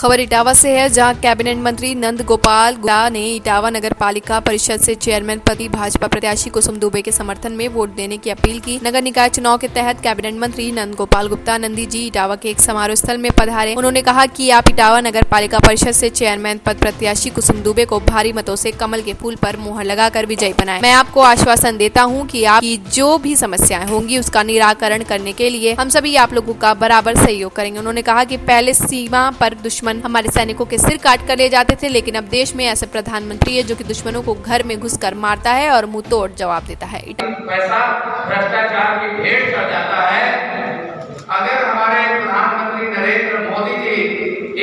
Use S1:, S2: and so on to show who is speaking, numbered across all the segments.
S1: खबर इटावा से है, जहां कैबिनेट मंत्री नंद गोपाल गुप्ता ने इटावा नगर पालिका परिषद से चेयरमैन पद भाजपा प्रत्याशी कुसुम दुबे के समर्थन में वोट देने की अपील की। नगर निकाय चुनाव के तहत कैबिनेट मंत्री नंद गोपाल गुप्ता नंदी जी इटावा के एक समारोह स्थल में पधारे। उन्होंने कहा कि आप इटावा नगर पालिका परिषद से चेयरमैन पद प्रत्याशी कुसुम दुबे को भारी मतों से कमल के फूल पर मुहर लगाकर विजयी बनाए। मैं आपको आश्वासन देता हूँ कि आपकी जो भी समस्याएं होंगी उसका निराकरण करने के लिए हम सभी आप लोगों का बराबर सहयोग करेंगे। उन्होंने कहा कि पहले सीमा पर दुश्मन हमारे सैनिकों के सिर काट कर ले जाते थे, लेकिन अब देश में ऐसे प्रधानमंत्री है जो कि दुश्मनों को घर में घुसकर मारता है और मुंह तोड़ जवाब देता है।
S2: पैसा भ्रष्टाचार की भेंट चढ़ जाता है। अगर हमारे प्रधानमंत्री नरेंद्र मोदी जी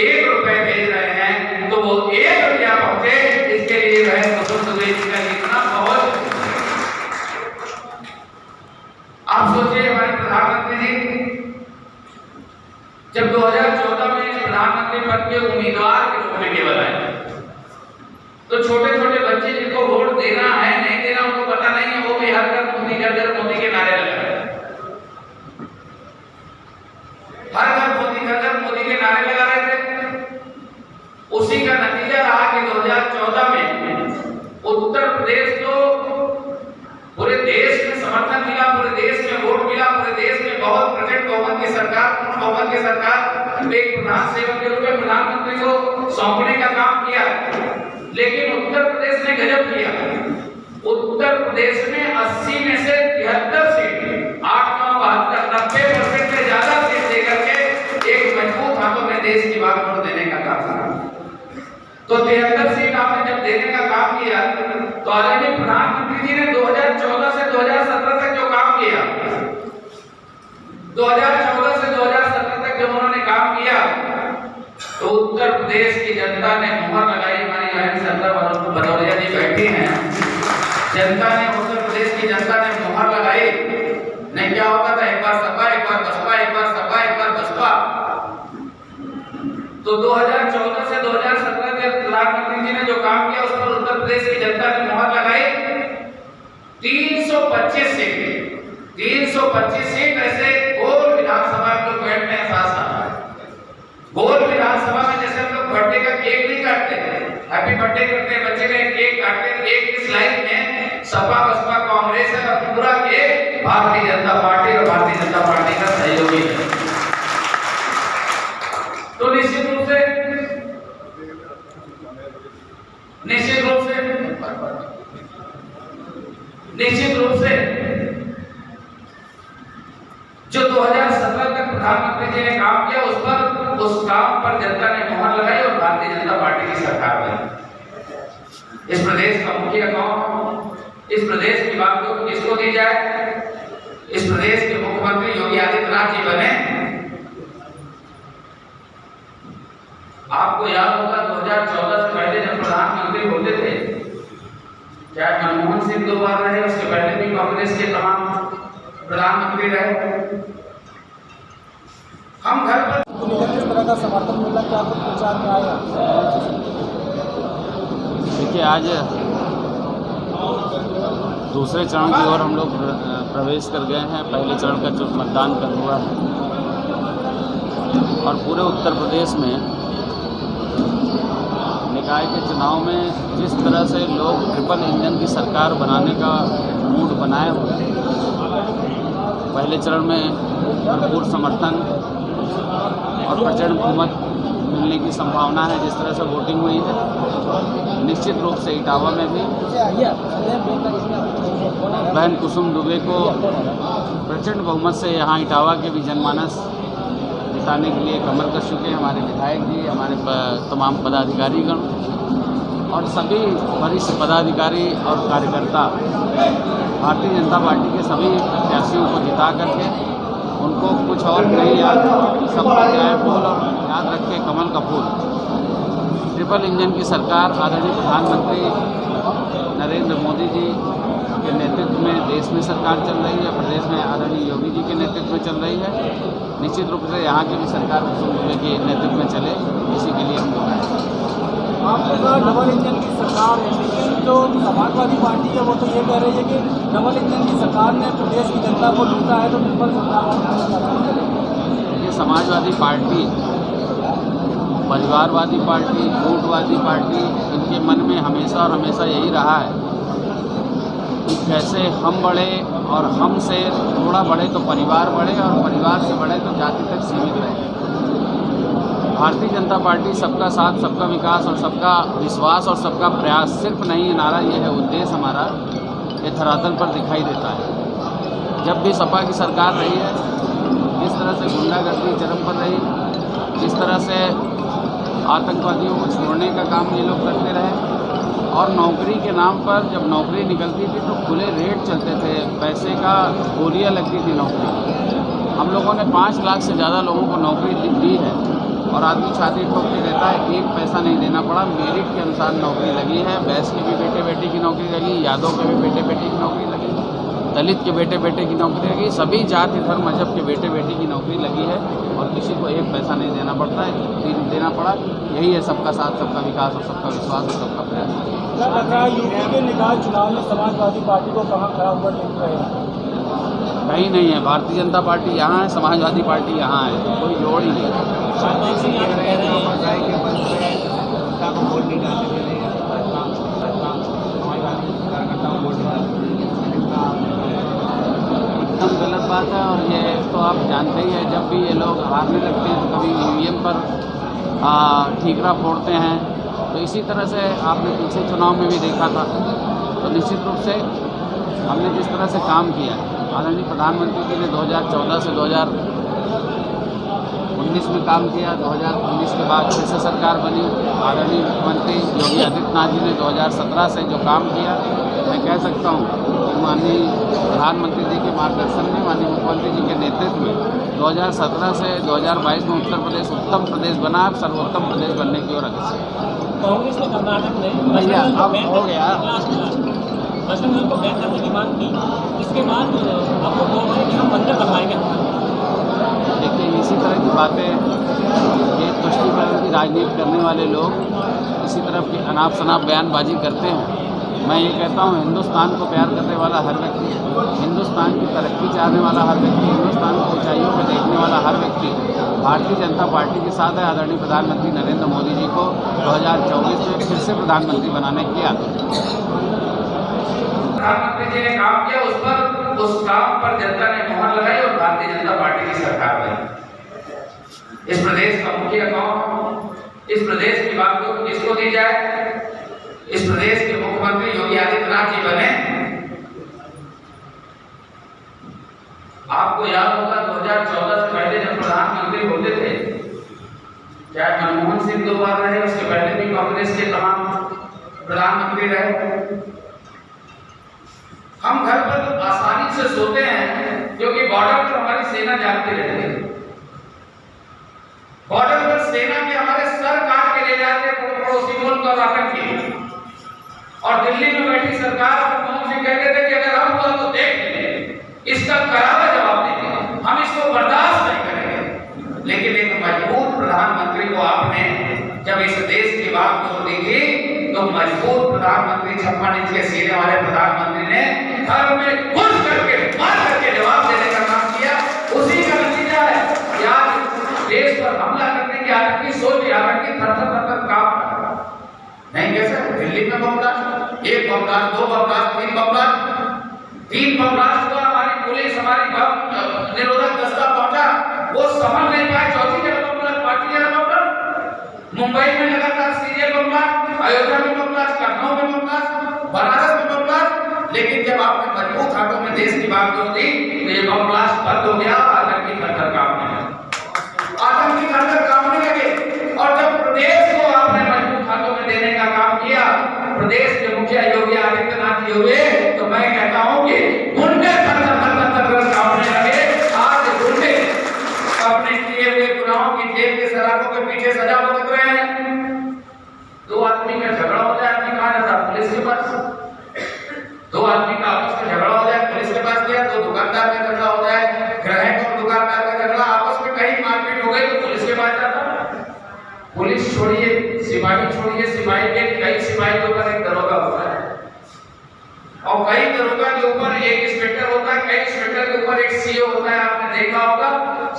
S2: 1 रुपए भेज रहे हैं तो वो 1 रुपया पहुंचे, इसके लिए वह कुसुम दुबे जी का लिखना बहुत। आप सोचिए, हमारे प्रधानमंत्री जी जब 2014 में प्रधानमंत्री पद के उम्मीदवार के रूप में केवल आए, तो छोटे छोटे बच्चे जिनको वोट देना है नहीं देना उनको पता नहीं है, वो भी हर घर मोदी घर घर मोदी के नारे लगा रहे हैं। हर घर मोदी घर घर मोदी के नारे लगा रहे थे। उसी का नतीजा रहा कि 2014 में उत्तर प्रदेश को पूरे देश में समर्थन मिला, पूरे देश में वोट मिला, पूरे देश में बहुत प्रचंड बहुमत की सरकार, पूर्ण बहुमत की सरकार एक प्रधान सेवक के रूप में प्रधानमंत्री को सौंपने का काम किया। लेकिन उत्तर प्रदेश ने गजब किया। उत्तर प्रदेश में 80 में से 73 सीट 8, 9, 72, 90% से ज्यादा सीट लेकर के एक मजबूत हाथों में देश की बात को देने का काम किया। तो 73 सीट आपने जब देने का काम किया तो आदरणीय प्रधानमंत्री जी ने 2014 से 2017 तक जो काम किया, 2014 से 2017 तक जब उन्होंने काम किया तो उत्तर प्रदेश की जनता ने मुहर लगाई। हमारी बहन सरदार भदौरिया जी बैठी हैं, जनता ने, उत्तर प्रदेश की जनता ने मुहर लगाई। नहीं क्या होता था, एक बार सपा, एक बार बसपा, एक बार सपा, एक बार बसपा। तो 2014 से 2017 तक प्रधानमंत्री जी ने जो काम किया उस पर उत्तर प्रदेश की जनता ने मुहर लगाई। 325 सीट ऐसे गोल विधानसभा में लोग बैठते हैं साथ। गोल विधानसभा में जैसे हम लोग बर्थडे का केक नहीं काटते, हैप्पी बर्थडे करते हैं बच्चे का, केक काटते हैं। केक किस लाइन में सपा बसपा कांग्रेस है और पूरा केक भारतीय जनता पार्टी और भारतीय जनता पार्टी का सहयोगी है। तो निश्चित रूप से जो 2017 तक प्रधानमंत्री जी ने काम किया उस काम पर जनता ने मुहर लगाई और भारतीय जनता पार्टी की सरकार बनी। इस प्रदेश का मुखिया कौन? इस प्रदेश की बात को किसको दी जाए? इस प्रदेश के मुख्यमंत्री योगी आदित्यनाथ जी बने। आपको याद होगा 2014 से पहले जब प्रधानमंत्री होते थे, चाहे मनमोहन सिंह 2 बार रहे, उसके पहले भी कांग्रेस के तमाम प्रधानमंत्री रहे। हम घर पर
S3: किस तरह का समर्थन मिला, क्या कुछ प्रचार में आया?
S4: देखिए, आज दूसरे चरण की ओर हम लोग प्रवेश कर गए हैं। पहले चरण का जो मतदान कल हुआ है और पूरे उत्तर प्रदेश में निकाय के चुनाव में जिस तरह से लोग ट्रिपल इंजन की सरकार बनाने का मूड बनाए हुए हैं, पहले चरण में भरपूर समर्थन और प्रचंड बहुमत मिलने की संभावना है। जिस तरह से वोटिंग हुई है, निश्चित रूप से इटावा में भी बहन कुसुम दुबे को प्रचंड बहुमत से यहाँ इटावा के भी जनमानस जिताने के लिए कमर कस चुके हैं। हमारे विधायक जी, हमारे तमाम पदाधिकारीगण और सभी वरिष्ठ पदाधिकारी और कार्यकर्ता भारतीय जनता पार्टी के सभी प्रत्याशियों को जिता करके उनको कुछ और नहीं याद, सबका जय बोल और याद रखे कमल का फूल। ट्रिपल इंजन की सरकार आदरणीय प्रधानमंत्री नरेंद्र मोदी जी के नेतृत्व में देश में सरकार चल रही है, प्रदेश में आदरणीय योगी जी के नेतृत्व में चल रही है। निश्चित रूप से यहाँ की भी सरकार कुसुम दुबे के नेतृत्व में चले, इसी के लिए हम लोग आए।
S3: आपका डबल इंजन की सरकार है, लेकिन जो समाजवादी पार्टी है वो तो ये कह रही है कि डबल इंजन की सरकार ने प्रदेश की जनता को लूटा है, तो ट्रिपल सरकार।
S4: ये समाजवादी पार्टी परिवारवादी पार्टी, गुटवादी पार्टी, इनके मन में हमेशा और हमेशा यही रहा है कि कैसे हम बढ़े और हमसे थोड़ा बढ़े तो परिवार बढ़े और परिवार से बढ़े तो जाति तक सीमित रहे। भारतीय जनता पार्टी सबका साथ, सबका विकास और सबका विश्वास और सबका प्रयास सिर्फ नहीं नारा ये है, उद्देश्य हमारा ये धरातल पर दिखाई देता है। जब भी सपा की सरकार रही है, जिस तरह से गुंडागर्दी चरम पर रही, जिस तरह से आतंकवादियों को छोड़ने का काम ये लोग करते रहे और नौकरी के नाम पर जब नौकरी निकलती थी तो खुले रेट चलते थे, पैसे का गोलियाँ लगती थी नौकरी। हम लोगों ने 5 लाख से ज़्यादा लोगों को नौकरी दी है और आदमी छाती ठोक के रहता है, एक पैसा नहीं देना पड़ा। मेरिट के अनुसार नौकरी लगी है। बैस के भी बेटे बेटी की नौकरी लगी, यादव के भी बेटे बेटी की नौकरी लगी, दलित के बेटे बेटे की नौकरी लगी, सभी जाति धर्म मजहब के बेटे बेटी की नौकरी लगी है और किसी को एक पैसा नहीं देना पड़ता है, देना पड़ा। यही है सबका साथ, सबका विकास और सबका विश्वास और सबका प्रयास।
S3: क्या लग रहा है यूपी के निकाय चुनाव में समाजवादी पार्टी को कहाँ खड़ा हुआ देख रहे हैं?
S4: कहीं नहीं है। भारतीय जनता पार्टी यहाँ है, समाजवादी पार्टी यहाँ है, कोई जोड़ ही नहीं। एकदम गलत बात है और ये तो आप जानते ही हैं, जब भी ये लोग हारने लगते हैं तो कभी ईवीएम पर ठीकरा फोड़ते हैं। तो इसी तरह से आपने पीछे चुनाव में भी देखा था। तो निश्चित रूप से हमने जिस तरह से काम किया, आदरणीय प्रधानमंत्री जी ने 2014 से 2019 में काम किया। 2019 के बाद फिर से सरकार बनी। आदरणीय मुख्यमंत्री योगी आदित्यनाथ जी ने 2017 से जो काम किया, मैं कह सकता हूँ कि माननीय प्रधानमंत्री जी के मार्गदर्शन में, माननीय मुख्यमंत्री जी के नेतृत्व में 2017 से 2022 में उत्तर प्रदेश उत्तम प्रदेश बना, सर्वोत्तम प्रदेश बनने की ओर अग्रसर।
S3: कांग्रेस ने कर्नाटक में
S4: भैया अब हो गया
S3: को बैन करने की मांग की, इसके बाद आपको बोल रहे हैं कि हम मंदिर बनवाएंगे।
S4: देखिए, इसी तरह की बातें, ये तुष्टिकरण की राजनीति करने वाले लोग इसी तरह की अनाप शनाप बयानबाजी करते हैं। मैं ये कहता हूँ, हिंदुस्तान को प्यार करने वाला हर व्यक्ति, हिंदुस्तान की तरक्की चाहने वाला हर व्यक्ति, हिंदुस्तान को ऊंचाइयों में देखने वाला हर व्यक्ति भारतीय जनता पार्टी के साथ है। आदरणीय प्रधानमंत्री नरेंद्र मोदी जी को 2024 में फिर से प्रधानमंत्री बनाने की
S2: प्रधानमंत्री जी ने काम किया, उस काम पर जनता ने मोहर लगाई और भारतीय जनता पार्टी की सरकार बनी। इस प्रदेश का मुखिया कौन? इस प्रदेश की बात को किसको दी जाए? इस प्रदेश के मुख्यमंत्री योगी आदित्यनाथ जी बने। आपको याद होगा 2014 से पहले जब प्रधानमंत्री होते थे, चाहे मनमोहन सिंह 2 बार रहे, उसके पहले भी कांग्रेस के तमाम प्रधानमंत्री रहे। हम घर पर आसानी से सोते हैं क्योंकि बॉर्डर पर हमारी सेना जागती रहती है। बॉर्डर पर सेना के हमारे सर काट के ले जाते पड़ोसी मुल्क और आतंकी, और दिल्ली में बैठी सरकार मनमोहन सिंह कहते थे कि अगर हम हुआ तो देख लेंगे, इसका करारा जवाब देंगे, हम इसको बर्दाश्त नहीं करेंगे। लेकिन एक मजबूत प्रधानमंत्री को आपने जब इस देश की बात को देखी तो मजबूत प्रधानमंत्री 56 इंच के सीने वाले प्रधानमंत्री ने घर में घुस करके मार करके जवाब देने का काम किया। उसी का नतीजा है कि आज देश पर हमला करने की आतंकी सोच, आतंकी थर काम नहीं। कैसे दिल्ली में bomb blast, 1 bomb blast, 2 bomb blast, 3 bomb blast, 3 bomb blast हुआ। हमारी पुलिस, हमारी बम निरोधक दस्ता पहुंचा, वो संभल नहीं पाए। 4थी जगह बम ब्लास्ट, 5वीं जगह बम ब्लास्ट। मुंबई में लगातार सीरियल बम ब्लास्ट, अयोध्या में बम ब्लास्ट, लखनऊ में बम ब्लास्ट, बनारस में बम ब्लास्ट। लेकिन जब आपने मजबूत हाथों में देश की बात जोड़ दी तो ये बम ब्लास्ट बंद हो गया, आतंकी थर कांपने लगे, आतंकी थर कांपने लगे। और जब प्रदेश को आपने मजबूत हाथों में देने का काम किया, प्रदेश के मुखिया योगी आदित्यनाथ जी हुए, तो मैं कहता हूं कि गुंडे थर कांपने लगे। आज गुंडे अपने किए हुए गुनाहों की जेल के सलाखों के पीछे सजा भुगत रहे हैं। 2 आदमी का झगड़ा हो जाए, आदमी कहां जाता? पुलिस के पास। 2 आदमी का आपस में झगड़ा हो जाए, पुलिस के पास गया। 2 दुकानदार का झगड़ा हो जाए, ग्राहक और दुकानदार का झगड़ा, आपस में कहीं मारपीट हो गई तो पुलिस के पास जाता। पुलिस छोड़िए, सिपाही छोड़िए, सिपाही के कई सिपाही के ऊपर एक दरोगा होता है और कई दरोगा के ऊपर एक इंस्पेक्टर होता है, कई इंस्पेक्टर के ऊपर एक सीओ होता है। आपने देखा होगा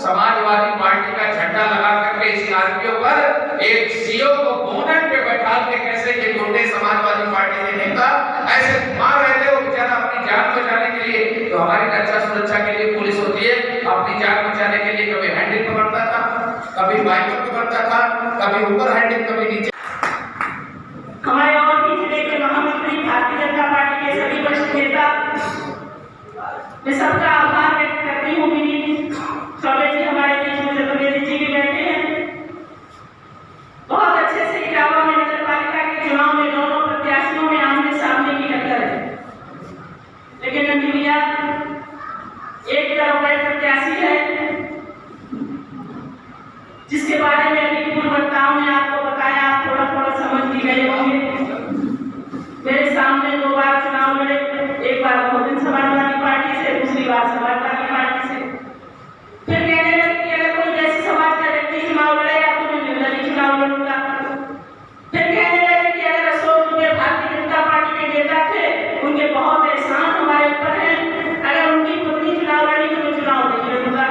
S2: समाजवादी पार्टी का झंडा लगा करके स्कॉर्पियो पर एक सीओ को बोनट पे बैठा के कैसे के गुंडे समाजवादी पार्टी के नेता ऐसे मार रहे थे, वो बेचारा अपनी जान बचाने के लिए, तो हमारी रक्षा सुरक्षा के लिए पुलिस होती है, अपनी जान बचाने के लिए कभी हैंडल पकड़ता था, कभी बाइक पकड़ता था, कभी ऊपर हैंडल, कभी नीचे।
S5: हमारे और भी जिले के महामंत्री, भारतीय जनता पार्टी के सभी वरिष्ठ नेता, मैं सबका आभार व्यक्त करती हूँ। मेरी चौबे जी हमारे बीच में चतुर्वेदी जी भी बैठे हैं। बहुत अच्छे से इटावा में नगर पालिका के चुनाव में दोनों प्रत्याशियों में आमने सामने की टक्कर है, लेकिन नंदी भैया एक तरफ बड़े प्रत्याशी है जिसके बारे में अभी पूर्व वक्ताओं ने आपको बताया, आप थोड़ा थोड़ा समझ भी गए होंगे। मेरे सामने 2 बार चुनाव लड़े, एक बार बहुजन समाजवादी पार्टी से, दूसरी बार समाजवादी पार्टी से। फिर कहने लगे कि अगर कोई जैसे समाज का व्यक्ति चुनाव लड़ेगा तो मैं निर्दलीय चुनाव लड़ूंगा। फिर कहने लगे कि अगर अशोक दुबे भारतीय जनता पार्टी के नेता थे, उनके बहुत एहसान हमारे ऊपर है, अगर उनकी पत्नी चुनाव लड़ी तो मैं चुनाव नहीं लड़ूंगा।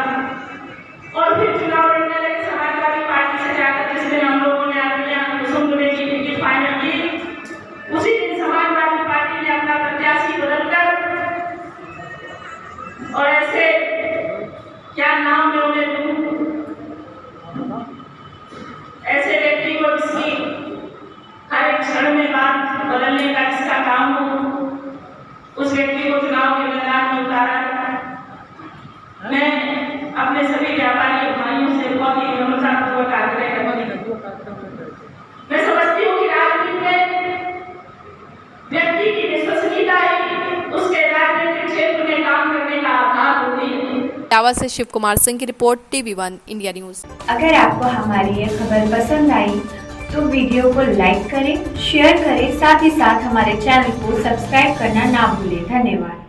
S5: और फिर चुनाव लड़ने लगे समाजवादी पार्टी से जाकर, जिस दिन हम लोगों ने अपनी कुसुम दुबे की टिकट फाइनल की, उसी दिन समाजवादी पार्टी ने अपना प्रत्याशी बदलकर, और ऐसे क्या नाम मैं उन्हें दूं, ऐसे व्यक्ति को जिसकी हर एक क्षण में बात बदलने का जिसका काम हो, उस व्यक्ति को चुनाव के मैदान में उतारा। मैं अपने सभी व्यापारी भाइयों से बहुत ही नम्रतापूर्वक आग्रह करती हूँ। मैं समझती हूँ कि राजनीति में व्यक्ति की विश्वसनीयता ही उसके राजनीतिक क्षेत्र में काम करने का आधार होती है।
S1: इटावा से शिव कुमार सिंह की रिपोर्ट, TV1 इंडिया न्यूज।
S6: अगर आपको हमारी ये खबर पसंद आई तो वीडियो को लाइक करें, शेयर करें, साथ ही साथ हमारे चैनल को सब्सक्राइब करना ना भूलें। धन्यवाद।